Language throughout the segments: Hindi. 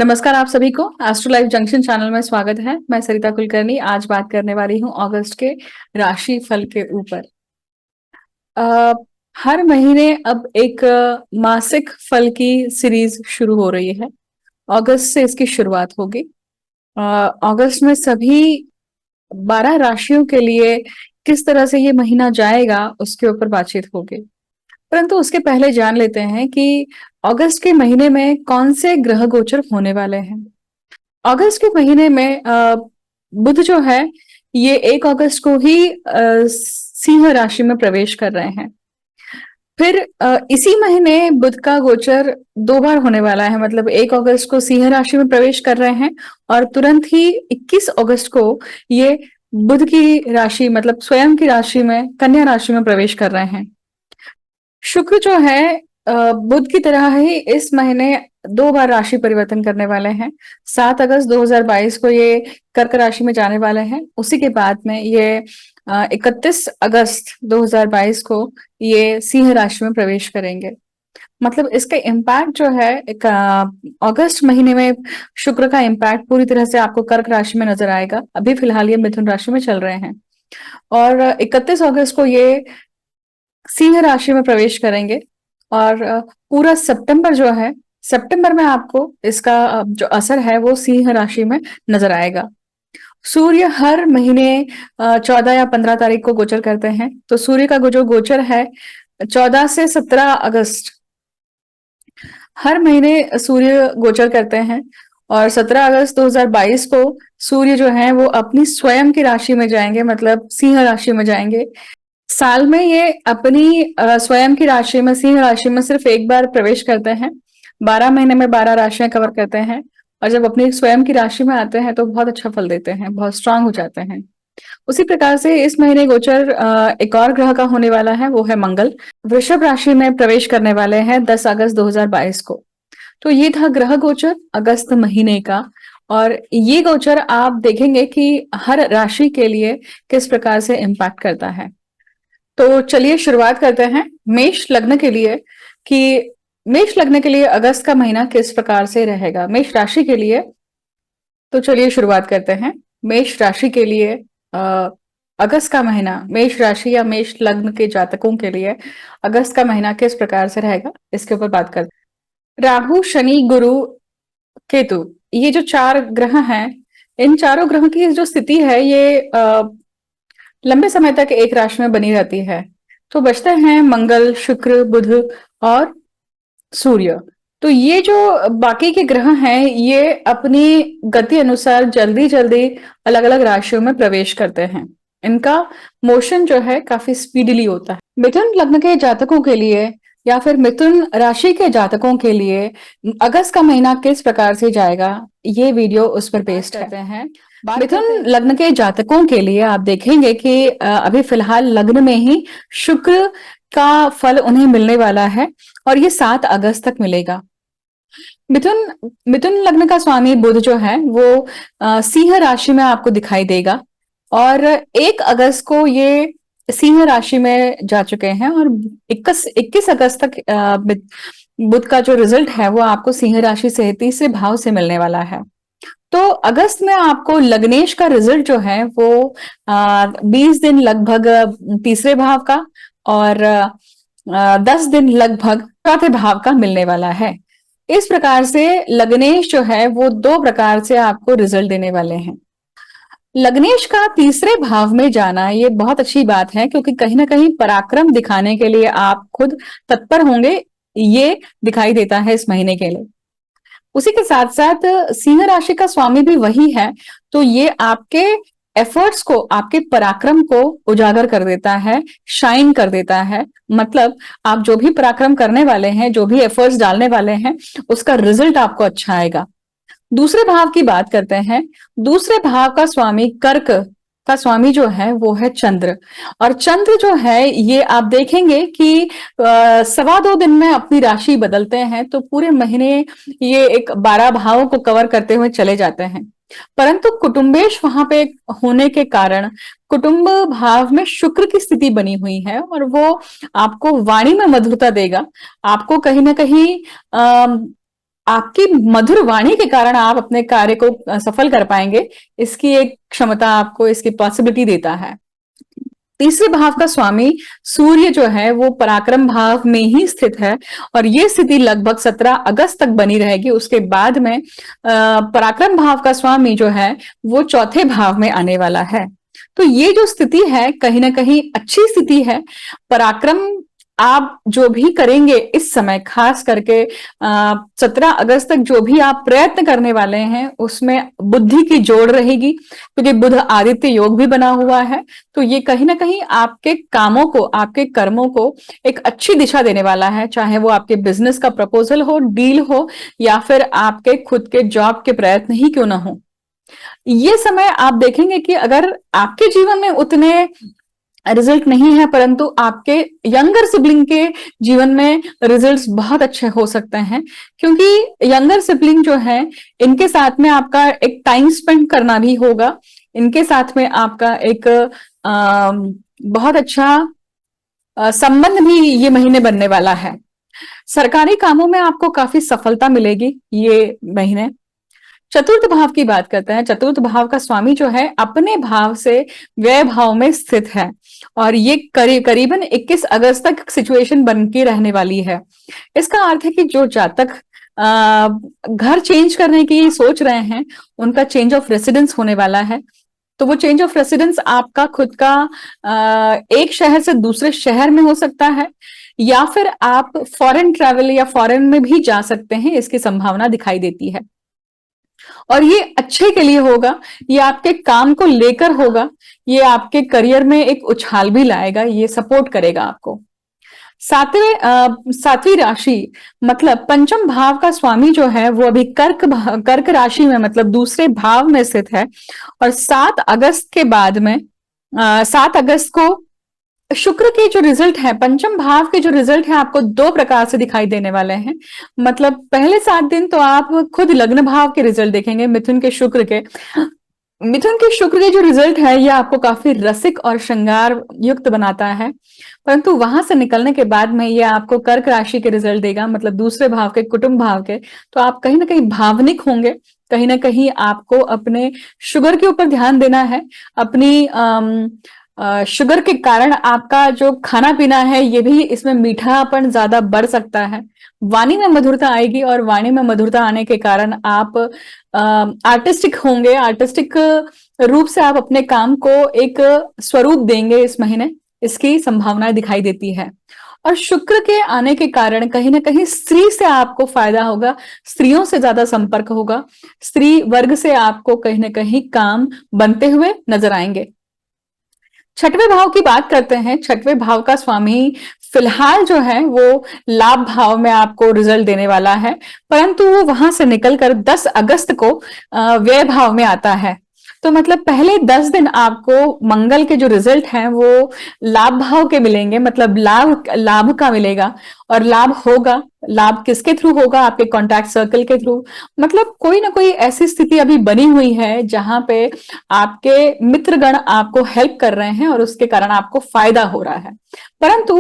नमस्कार आप सभी को एस्ट्रो लाइफ जंक्शन चैनल में स्वागत है। मैं सरिता कुलकर्णी आज बात करने वाली हूँ अगस्त के राशि फल के ऊपर। अ, हर महीने अब एक मासिक फल की सीरीज शुरू हो रही है। अगस्त से इसकी शुरुआत होगी। अ, अगस्त में सभी 12 राशियों के लिए किस तरह से ये महीना जाएगा उसके ऊपर बातचीत होगी। परंतु उसके पहले जान लेते हैं कि अगस्त के महीने में कौन से ग्रह गोचर होने वाले हैं। अगस्त के महीने में बुध जो है ये 1 अगस्त को ही सिंह राशि में प्रवेश कर रहे हैं। फिर इसी महीने बुध का गोचर 2 बार होने वाला है, मतलब 1 अगस्त को सिंह राशि में प्रवेश कर रहे हैं और तुरंत ही 21 अगस्त को ये बुध की राशि मतलब स्वयं की राशि में कन्या राशि में प्रवेश कर रहे हैं। शुक्र जो है बुध की तरह ही इस महीने 2 बार राशि परिवर्तन करने वाले हैं। 7 अगस्त 2022 को ये कर्क राशि में जाने वाले हैं। उसी के बाद में ये 31 अगस्त 2022 को ये सिंह राशि में प्रवेश करेंगे। मतलब इसका इम्पैक्ट जो है एक अगस्त महीने में शुक्र का इम्पैक्ट पूरी तरह से आपको कर्क राशि में नजर आएगा। अभी फिलहाल ये मिथुन राशि में चल रहे हैं और 31 अगस्त को ये सिंह राशि में प्रवेश करेंगे और पूरा सितंबर जो है, सितंबर में आपको इसका जो असर है वो सिंह राशि में नजर आएगा। सूर्य हर महीने 14 या 15 तारीख को गोचर करते हैं, तो सूर्य का जो गोचर है 14 से 17 अगस्त हर महीने सूर्य गोचर करते हैं और 17 अगस्त 2022 को सूर्य जो है वो अपनी स्वयं की राशि में जाएंगे, मतलब सिंह राशि में जाएंगे। साल में ये अपनी स्वयं की राशि में सिंह राशि में सिर्फ एक बार प्रवेश करते हैं। 12 महीने में 12 राशियां कवर करते हैं और जब अपनी स्वयं की राशि में आते हैं तो बहुत अच्छा फल देते हैं, बहुत स्ट्रांग हो जाते हैं। उसी प्रकार से इस महीने गोचर एक और ग्रह का होने वाला है, वो है मंगल। वृषभ राशि में प्रवेश करने वाले हैं 10 अगस्त 2022 को। तो ये था ग्रह गोचर अगस्त महीने का। और ये गोचर आप देखेंगे कि हर राशि के लिए किस प्रकार से इम्पैक्ट करता है। तो चलिए शुरुआत करते हैं मेष लग्न के लिए कि मेष लग्न के लिए अगस्त का महीना किस प्रकार से रहेगा मेष राशि के लिए। तो चलिए शुरुआत करते हैं मेष राशि के लिए। अगस्त का महीना मेष राशि या मेष लग्न के जातकों के लिए अगस्त का महीना किस प्रकार से रहेगा इसके ऊपर बात करते हैं। राहु, शनि, गुरु, केतु, ये जो 4 ग्रह हैं, इन चारों ग्रहों की जो स्थिति है ये लंबे समय तक एक राशि में बनी रहती है। तो बचते हैं मंगल, शुक्र, बुध और सूर्य। तो ये जो बाकी के ग्रह हैं ये अपनी गति अनुसार जल्दी जल्दी अलग अलग राशियों में प्रवेश करते हैं। इनका मोशन जो है काफी स्पीडीली होता है। मिथुन लग्न के जातकों के लिए या फिर मिथुन राशि के जातकों के लिए अगस्त का महीना किस प्रकार से जाएगा, ये वीडियो उस पर बेस्ड है। मिथुन लग्न के जातकों के लिए आप देखेंगे कि अभी फिलहाल लग्न में ही शुक्र का फल उन्हें मिलने वाला है और ये 7 अगस्त तक मिलेगा। मिथुन मिथुन लग्न का स्वामी बुध जो है वो सिंह राशि में आपको दिखाई देगा और 1 अगस्त को ये सिंह राशि में जा चुके हैं और 21 अगस्त तक बुध का जो रिजल्ट है वो आपको सिंह राशि से तीसरे भाव से मिलने वाला है। तो अगस्त में आपको लग्नेश का रिजल्ट जो है वो 20 दिन लगभग तीसरे भाव का और 10 दिन लगभग चौथे भाव का मिलने वाला है। इस प्रकार से लग्नेश जो है वो 2 प्रकार से आपको रिजल्ट देने वाले हैं। लग्नेश का तीसरे भाव में जाना ये बहुत अच्छी बात है क्योंकि कहीं ना कहीं पराक्रम दिखाने के लिए आप खुद तत्पर होंगे, ये दिखाई देता है इस महीने के लिए। उसी के साथ साथ सिंह राशि का स्वामी भी वही है, तो ये आपके एफर्ट्स को, आपके पराक्रम को उजागर कर देता है, शाइन कर देता है। मतलब आप जो भी पराक्रम करने वाले हैं, जो भी एफर्ट्स डालने वाले हैं, उसका रिजल्ट आपको अच्छा आएगा। दूसरे भाव की बात करते हैं। दूसरे भाव का स्वामी, कर्क का स्वामी जो है वो है चंद्र। और चंद्र जो है ये आप देखेंगे कि 2.25 दिन में अपनी राशि बदलते हैं, तो पूरे महीने ये एक 12 भावों को कवर करते हुए चले जाते हैं। परंतु कुटुंबेश वहां पे होने के कारण कुटुंब भाव में शुक्र की स्थिति बनी हुई है और वो आपको वाणी में मधुरता देगा, आपको कहीं ना कहीं आपकी मधुर वाणी के कारण आप अपने कार्य को सफल कर पाएंगे, इसकी एक क्षमता आपको इसकी पॉसिबिलिटी देता है। तीसरे भाव का स्वामी सूर्य जो है वो पराक्रम भाव में ही स्थित है, और ये स्थिति लगभग 17 अगस्त तक बनी रहेगी। उसके बाद में पराक्रम भाव का स्वामी जो है वो चौथे भाव में आने वाला है। तो ये जो स्थिति है कहीं ना कहीं अच्छी स्थिति है। पराक्रम आप जो भी करेंगे इस समय, खास करके 17 अगस्त तक जो भी आप प्रयत्न करने वाले हैं उसमें बुद्धि की जोड़ रहेगी, क्योंकि बुध आदित्य योग भी बना हुआ है। तो ये कहीं ना कहीं आपके कामों को, आपके कर्मों को एक अच्छी दिशा देने वाला है, चाहे वो आपके बिजनेस का प्रपोजल हो, डील हो, या फिर आपके खुद के जॉब के प्रयत्न ही क्यों ना हो। ये समय आप देखेंगे कि अगर आपके जीवन में उतने रिजल्ट नहीं है, परंतु आपके यंगर सिबलिंग के जीवन में रिजल्ट्स बहुत अच्छे हो सकते हैं, क्योंकि यंगर सिबलिंग जो है इनके साथ में आपका एक टाइम स्पेंड करना भी होगा, इनके साथ में आपका एक बहुत अच्छा संबंध भी ये महीने बनने वाला है। सरकारी कामों में आपको काफी सफलता मिलेगी ये महीने। चतुर्थ भाव की बात करते हैं। चतुर्थ भाव का स्वामी जो है अपने भाव से व्यय भाव में स्थित है, और ये करीबन 21 अगस्त तक सिचुएशन बन के रहने वाली है। इसका अर्थ है कि जो जातक घर चेंज करने की सोच रहे हैं उनका चेंज ऑफ रेसिडेंस होने वाला है। तो वो चेंज ऑफ रेसिडेंस आपका खुद का एक शहर से दूसरे शहर में हो सकता है, या फिर आप फॉरेन ट्रैवल या फॉरेन में भी जा सकते हैं, इसकी संभावना दिखाई देती है। और ये अच्छे के लिए होगा, ये आपके काम को लेकर होगा, ये आपके करियर में एक उछाल भी लाएगा, ये सपोर्ट करेगा आपको। सातवीं राशि मतलब पंचम भाव का स्वामी जो है वो अभी कर्क राशि में मतलब दूसरे भाव में स्थित है, और 7 अगस्त के बाद में 7 अगस्त को शुक्र के जो रिजल्ट है, पंचम भाव के जो रिजल्ट है आपको 2 प्रकार से दिखाई देने वाले हैं। मतलब पहले 7 दिन तो आप खुद लग्न भाव के रिजल्ट देखेंगे, मिथुन के शुक्र के। मिथुन के शुक्र के जो रिजल्ट है ये आपको काफी रसिक और श्रृंगार युक्त बनाता है, परंतु वहां से निकलने के बाद में ये आपको कर्क राशि के रिजल्ट देगा, मतलब दूसरे भाव के, कुटुंब भाव के। तो आप कहीं ना कहीं भावनिक होंगे, कहीं ना कहीं आपको अपने शुगर के ऊपर ध्यान देना है। अपनी शुगर के कारण आपका जो खाना पीना है ये भी, इसमें मीठापन ज्यादा बढ़ सकता है। वाणी में मधुरता आएगी, और वाणी में मधुरता आने के कारण आप आर्टिस्टिक होंगे, आर्टिस्टिक रूप से आप अपने काम को एक स्वरूप देंगे इस महीने, इसकी संभावनाएं दिखाई देती है। और शुक्र के आने के कारण कहीं ना कहीं स्त्री से आपको फायदा होगा, स्त्रियों से ज्यादा संपर्क होगा, स्त्री वर्ग से आपको कहीं ना कहीं काम बनते हुए नजर आएंगे। छठवें भाव की बात करते हैं। छठवें भाव का स्वामी फिलहाल जो है वो लाभ भाव में आपको रिजल्ट देने वाला है, परंतु वो वहां से निकलकर 10 अगस्त को व्यय भाव में आता है। तो मतलब पहले 10 दिन आपको मंगल के जो रिजल्ट हैं वो लाभ भाव के मिलेंगे, मतलब लाभ का मिलेगा। और लाभ होगा, लाभ किसके थ्रू होगा? आपके कॉन्टैक्ट सर्कल के थ्रू। मतलब कोई ना कोई ऐसी स्थिति अभी बनी हुई है जहां पे आपके मित्रगण आपको हेल्प कर रहे हैं और उसके कारण आपको फायदा हो रहा है। परंतु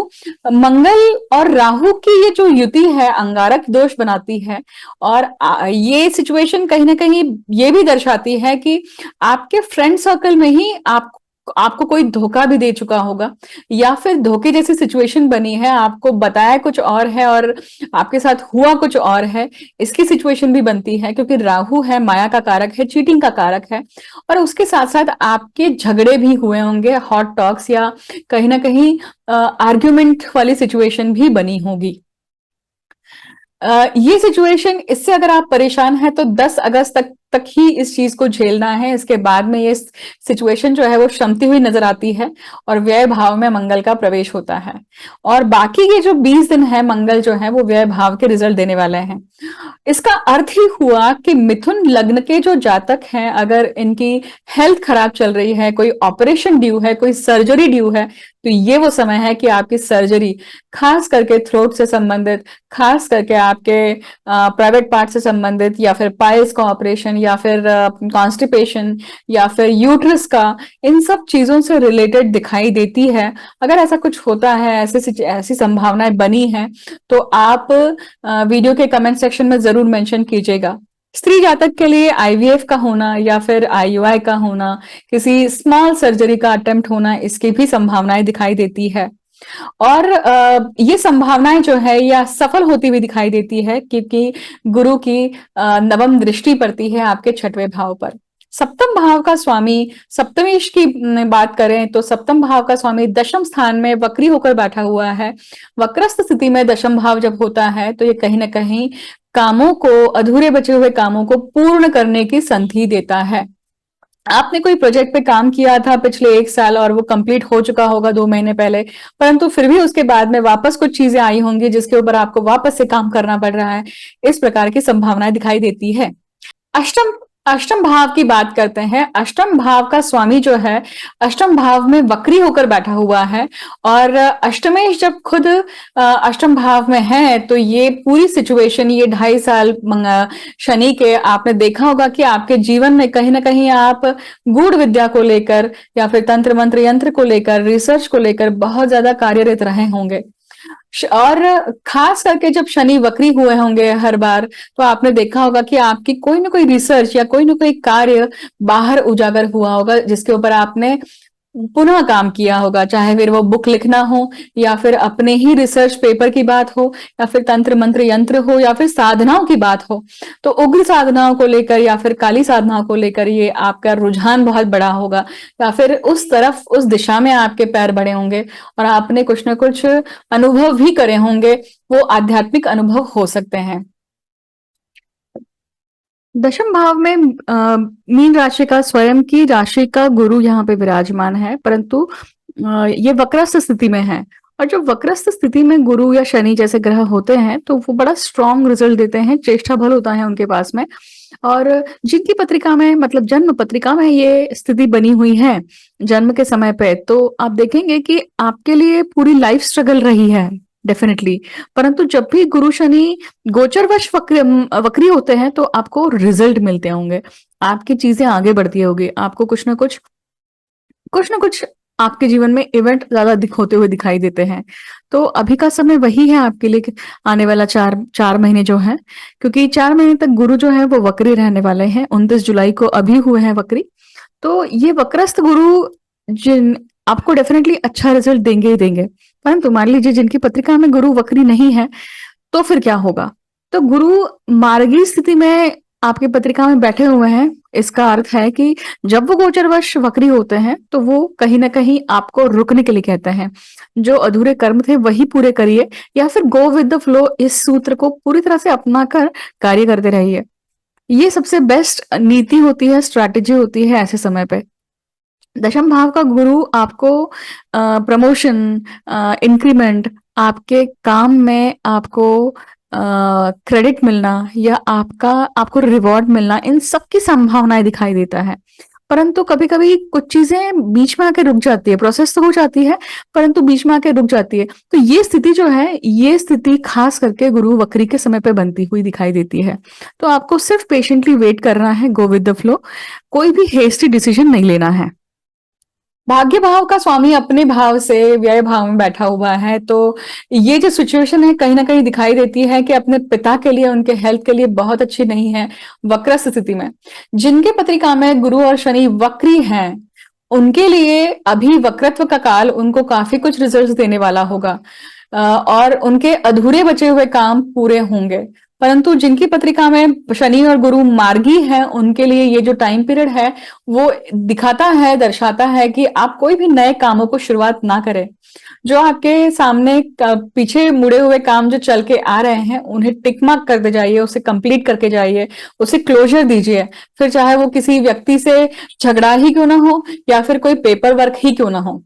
मंगल और राहु की ये जो युति है अंगारक दोष बनाती है, और ये सिचुएशन कहीं ना कहीं ये भी दर्शाती है कि आपके फ्रेंड सर्कल में ही आपको कोई धोखा भी दे चुका होगा, या फिर धोखे जैसी सिचुएशन बनी है, आपको बताया कुछ और है और आपके साथ हुआ कुछ और है, इसकी सिचुएशन भी बनती है। क्योंकि राहु है, माया का कारक है, चीटिंग का कारक है, और उसके साथ साथ आपके झगड़े भी हुए होंगे, हॉट टॉक्स या कहीं ना कहीं आर्ग्यूमेंट वाली सिचुएशन भी बनी होगी। ये सिचुएशन, इससे अगर आप परेशान हैं तो 10 अगस्त तक ही इस चीज को झेलना है। इसके बाद में ये सिचुएशन जो है वो शमती हुई नजर आती है, और व्यय भाव में मंगल का प्रवेश होता है। और बाकी के जो 20 दिन है मंगल जो है वो व्यय भाव के रिजल्ट देने वाले हैं। इसका अर्थ ही हुआ कि मिथुन लग्न के जो जातक हैं, अगर इनकी हेल्थ खराब चल रही है, कोई ऑपरेशन ड्यू है, कोई सर्जरी ड्यू है, तो ये वो समय है कि आपकी सर्जरी, खास करके थ्रोट से संबंधित, खास करके आपके प्राइवेट पार्ट से संबंधित, या फिर पाइल्स का ऑपरेशन, या फिर कॉन्स्टिपेशन या फिर यूट्रस का, इन सब चीजों से रिलेटेड दिखाई देती है। अगर ऐसा कुछ होता है, ऐसी संभावनाएं बनी है, तो आप वीडियो के कमेंट सेक्शन में जरूर मेंशन कीजिएगा। स्त्री जातक के लिए आईवीएफ का होना या फिर आईयूआई का होना, किसी स्मॉल सर्जरी का अटेम्प्ट होना, इसकी भी संभावनाएं दिखाई देती है। और ये संभावनाएं जो है या सफल होती हुई दिखाई देती है, क्योंकि गुरु की नवम दृष्टि पड़ती है आपके छठवें भाव पर। सप्तम भाव का स्वामी, सप्तमेश की बात करें तो सप्तम भाव का स्वामी दशम स्थान में वक्री होकर बैठा हुआ है। वक्रस्थ स्थिति में दशम भाव जब होता है तो ये कहीं ना कहीं कामों को, अधूरे बचे हुए कामों को पूर्ण करने की संधि देता है। आपने कोई प्रोजेक्ट पे काम किया था पिछले 1 साल और वो कंप्लीट हो चुका होगा 2 महीने पहले, परंतु फिर भी उसके बाद में वापस कुछ चीजें आई होंगी जिसके ऊपर आपको वापस से काम करना पड़ रहा है। इस प्रकार की संभावनाएं दिखाई देती है। अष्टम अष्टम भाव की बात करते हैं। अष्टम भाव का स्वामी जो है अष्टम भाव में वक्री होकर बैठा हुआ है, और अष्टमेश जब खुद अष्टम भाव में है तो ये पूरी सिचुएशन, ये 2.5 साल शनि के, आपने देखा होगा कि आपके जीवन में कहीं ना कहीं आप गूढ़ विद्या को लेकर या फिर तंत्र मंत्र यंत्र को लेकर, रिसर्च को लेकर बहुत ज्यादा कार्यरत रहे होंगे। और खास करके जब शनि वक्री हुए होंगे हर बार, तो आपने देखा होगा कि आपकी कोई ना कोई रिसर्च या कोई ना कोई कार्य बाहर उजागर हुआ होगा, जिसके ऊपर आपने पुनः काम किया होगा, चाहे फिर वो बुक लिखना हो या फिर अपने ही रिसर्च पेपर की बात हो या फिर तंत्र मंत्र यंत्र हो या फिर साधनाओं की बात हो। तो उग्र साधनाओं को लेकर या फिर काली साधनाओं को लेकर ये आपका रुझान बहुत बड़ा होगा, या फिर उस तरफ, उस दिशा में आपके पैर बढ़े होंगे और आपने कुछ ना कुछ अनुभव भी करे होंगे। वो आध्यात्मिक अनुभव हो सकते हैं। दशम भाव में मीन राशि का, स्वयं की राशि का गुरु यहाँ पे विराजमान है, परंतु ये वक्रस्थ स्थिति में है। और जो वक्रस्थ स्थिति में गुरु या शनि जैसे ग्रह होते हैं तो वो बड़ा स्ट्रॉन्ग रिजल्ट देते हैं, चेष्टा बल होता है उनके पास में। और जिनकी पत्रिका में, मतलब जन्म पत्रिका में ये स्थिति बनी हुई है जन्म के समय पे, तो आप देखेंगे कि आपके लिए पूरी लाइफ स्ट्रगल रही है डेफिनेटली। परंतु जब भी गुरु शनि गोचरवश वक्री होते हैं तो आपको रिजल्ट मिलते होंगे, आपकी चीजें आगे बढ़ती होगी, आपको कुछ ना कुछ आपके जीवन में इवेंट ज्यादा अधिक होते हुए दिखाई देते हैं। तो अभी का समय वही है आपके लिए कि आने वाला 4 महीने जो है, क्योंकि 4 महीने तक गुरु जो है वो वक्री रहने वाले हैं। 29 जुलाई को अभी हुए हैं वक्री। तो ये वक्रस्थ गुरु जिन आपको डेफिनेटली अच्छा रिजल्ट देंगे ही देंगे। परंतु मान लीजिए जिनकी पत्रिका में गुरु वक्री नहीं है, तो फिर क्या होगा? तो गुरु मार्गी स्थिति में आपकी पत्रिका में बैठे हुए हैं, इसका अर्थ है कि जब वो गोचरवश वक्री होते हैं तो वो कहीं ना कहीं आपको रुकने के लिए कहते हैं। जो अधूरे कर्म थे वही पूरे करिए, या फिर गो विद द फ्लो, इस सूत्र को पूरी तरह से अपना कर कार्य करते रहिए। ये सबसे बेस्ट नीति होती है, स्ट्रैटेजी होती है ऐसे समय पे। दशम भाव का गुरु आपको प्रमोशन, इंक्रीमेंट, आपके काम में आपको क्रेडिट मिलना या आपको रिवॉर्ड मिलना, इन सब की संभावनाएं दिखाई देता है। परंतु कभी कभी कुछ चीजें बीच में आके रुक जाती है, प्रोसेस तो हो जाती है परंतु बीच में आके रुक जाती है। तो ये स्थिति जो है, ये स्थिति खास करके गुरु वक्री के समय पे बनती हुई दिखाई देती है। तो आपको सिर्फ पेशेंटली वेट करना है, गो विद द फ्लो, कोई भी हेस्टी डिसीजन नहीं लेना है। भाग्य भाव का स्वामी अपने भाव से व्यय भाव में बैठा हुआ है, तो ये जो सिचुएशन है कहीं ना कहीं दिखाई देती है कि अपने पिता के लिए, उनके हेल्थ के लिए बहुत अच्छी नहीं है वक्रस्थ स्थिति में। जिनके पत्रिका में गुरु और शनि वक्री हैं, उनके लिए अभी वक्रत्व का काल उनको काफी कुछ रिजल्ट देने वाला होगा, और उनके अधूरे बचे हुए काम पूरे होंगे। परंतु जिनकी पत्रिका में शनि और गुरु मार्गी है, उनके लिए ये जो टाइम पीरियड है वो दिखाता है, दर्शाता है कि आप कोई भी नए कामों को शुरुआत ना करें। जो आपके सामने पीछे मुड़े हुए काम जो चल के आ रहे हैं, उन्हें टिक मार्क करते जाइए, उसे कंप्लीट करके जाइए, उसे क्लोजर दीजिए। फिर चाहे वो किसी व्यक्ति से झगड़ा ही क्यों ना हो या फिर कोई पेपर वर्क ही क्यों ना हो।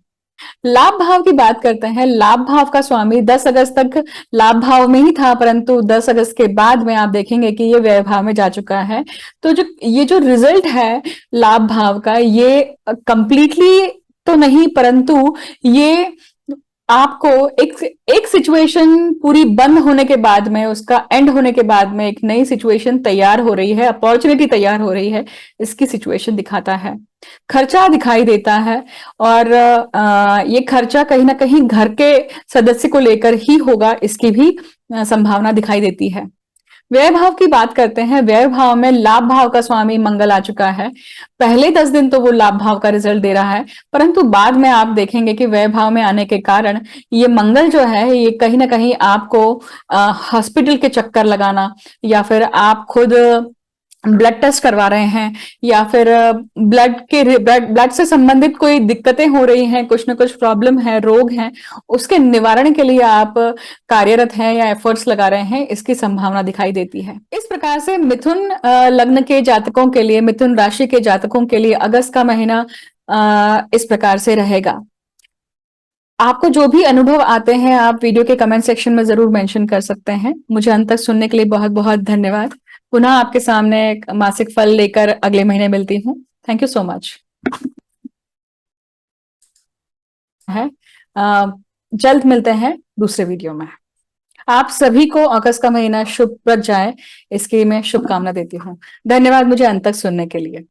लाभ भाव की बात करते हैं। लाभ भाव का स्वामी 10 अगस्त तक लाभ भाव में ही था, परंतु 10 अगस्त के बाद में आप देखेंगे कि ये व्यय भाव में जा चुका है। तो ये जो रिजल्ट है लाभ भाव का, ये कंप्लीटली तो नहीं, परंतु ये आपको एक एक सिचुएशन पूरी बंद होने के बाद में, उसका एंड होने के बाद में एक नई सिचुएशन तैयार हो रही है, अपॉर्चुनिटी तैयार हो रही है, इसकी सिचुएशन दिखाता है। खर्चा दिखाई देता है, और ये खर्चा कहीं ना कहीं घर के सदस्य को लेकर ही होगा, इसकी भी संभावना दिखाई देती है। व्यय भाव की बात करते हैं। व्यय भाव में लाभ भाव का स्वामी मंगल आ चुका है। पहले 10 दिन तो वो लाभ भाव का रिजल्ट दे रहा है, परंतु बाद में आप देखेंगे कि व्यय भाव में आने के कारण ये मंगल जो है, ये कहीं ना कहीं आपको हॉस्पिटल के चक्कर लगाना, या फिर आप खुद ब्लड टेस्ट करवा रहे हैं, या फिर ब्लड से संबंधित कोई दिक्कतें हो रही हैं, कुछ ना कुछ प्रॉब्लम है, रोग है, उसके निवारण के लिए आप कार्यरत हैं या एफर्ट्स लगा रहे हैं, इसकी संभावना दिखाई देती है। इस प्रकार से मिथुन लग्न के जातकों के लिए, मिथुन राशि के जातकों के लिए अगस्त का महीना इस प्रकार से रहेगा। आपको जो भी अनुभव आते हैं, आप वीडियो के कमेंट सेक्शन में जरूर मेंशन कर सकते हैं। मुझे अंत तक सुनने के लिए बहुत बहुत धन्यवाद। पुनः आपके सामने एक मासिक फल लेकर अगले महीने मिलती हूँ। Thank you so much. है जल्द मिलते हैं दूसरे वीडियो में। आप सभी को अगस्त का महीना शुभप्रद जाए, इसकी मैं शुभकामना देती हूँ। धन्यवाद मुझे अंत तक सुनने के लिए।